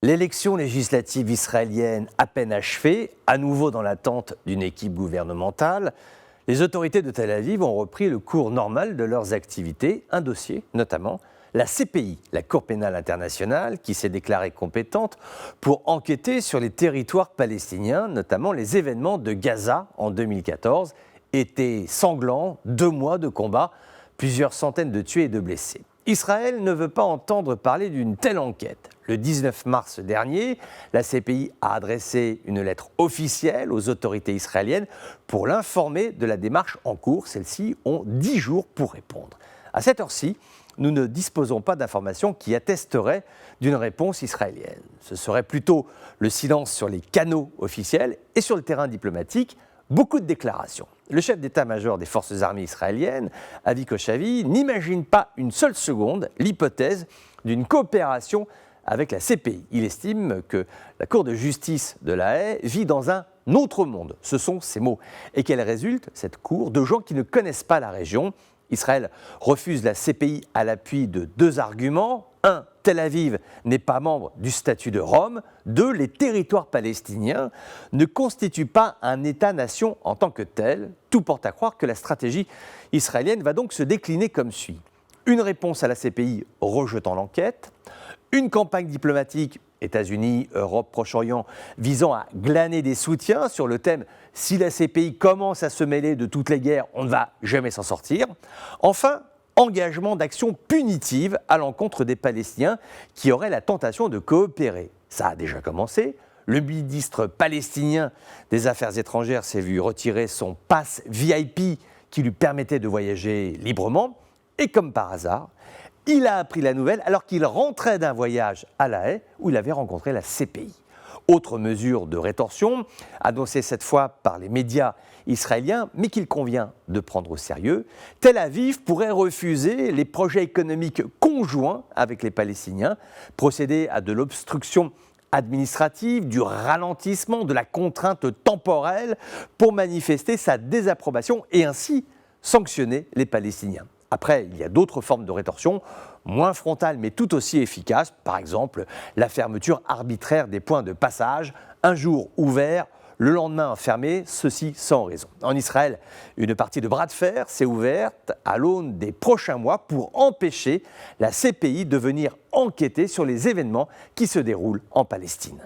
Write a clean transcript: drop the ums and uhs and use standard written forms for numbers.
L'élection législative israélienne à peine achevée, à nouveau dans l'attente d'une équipe gouvernementale, les autorités de Tel Aviv ont repris le cours normal de leurs activités, un dossier notamment, la CPI, la Cour pénale internationale, qui s'est déclarée compétente pour enquêter sur les territoires palestiniens, notamment les événements de Gaza en 2014, été sanglant, 2 mois de combat, plusieurs centaines de tués et de blessés. Israël ne veut pas entendre parler d'une telle enquête. Le 19 mars dernier, la CPI a adressé une lettre officielle aux autorités israéliennes pour l'informer de la démarche en cours. Celles-ci ont 10 jours pour répondre. À cette heure-ci, nous ne disposons pas d'informations qui attesteraient d'une réponse israélienne. Ce serait plutôt le silence sur les canaux officiels et sur le terrain diplomatique, beaucoup de déclarations. Le chef d'état-major des forces armées israéliennes, Avi Kochavi, n'imagine pas une seule seconde l'hypothèse d'une coopération avec la CPI. Il estime que la Cour de justice de La Haye vit dans un autre monde, ce sont ses mots, et qu'elle résulte, cette Cour, de gens qui ne connaissent pas la région. Israël refuse la CPI à l'appui de 2 arguments. 1. Tel Aviv n'est pas membre du statut de Rome. 2. Les territoires palestiniens ne constituent pas un État-nation en tant que tel. Tout porte à croire que la stratégie israélienne va donc se décliner comme suit. Une réponse à la CPI rejetant l'enquête, une campagne diplomatique États-Unis, Europe, Proche-Orient, visant à glaner des soutiens sur le thème « Si la CPI commence à se mêler de toutes les guerres, on ne va jamais s'en sortir ». Enfin, engagement d'action punitive à l'encontre des Palestiniens qui auraient la tentation de coopérer. Ça a déjà commencé. Le ministre palestinien des Affaires étrangères s'est vu retirer son pass VIP qui lui permettait de voyager librement. Et comme par hasard, il a appris la nouvelle alors qu'il rentrait d'un voyage à La Haye où il avait rencontré la CPI. Autre mesure de rétorsion, annoncée cette fois par les médias israéliens, mais qu'il convient de prendre au sérieux, Tel Aviv pourrait refuser les projets économiques conjoints avec les Palestiniens, procéder à de l'obstruction administrative, du ralentissement, de la contrainte temporelle pour manifester sa désapprobation et ainsi sanctionner les Palestiniens. Après, il y a d'autres formes de rétorsion, moins frontales mais tout aussi efficaces. Par exemple, la fermeture arbitraire des points de passage, un jour ouvert, le lendemain fermé, ceci sans raison. En Israël, une partie de bras de fer s'est ouverte à l'aune des prochains mois pour empêcher la CPI de venir enquêter sur les événements qui se déroulent en Palestine.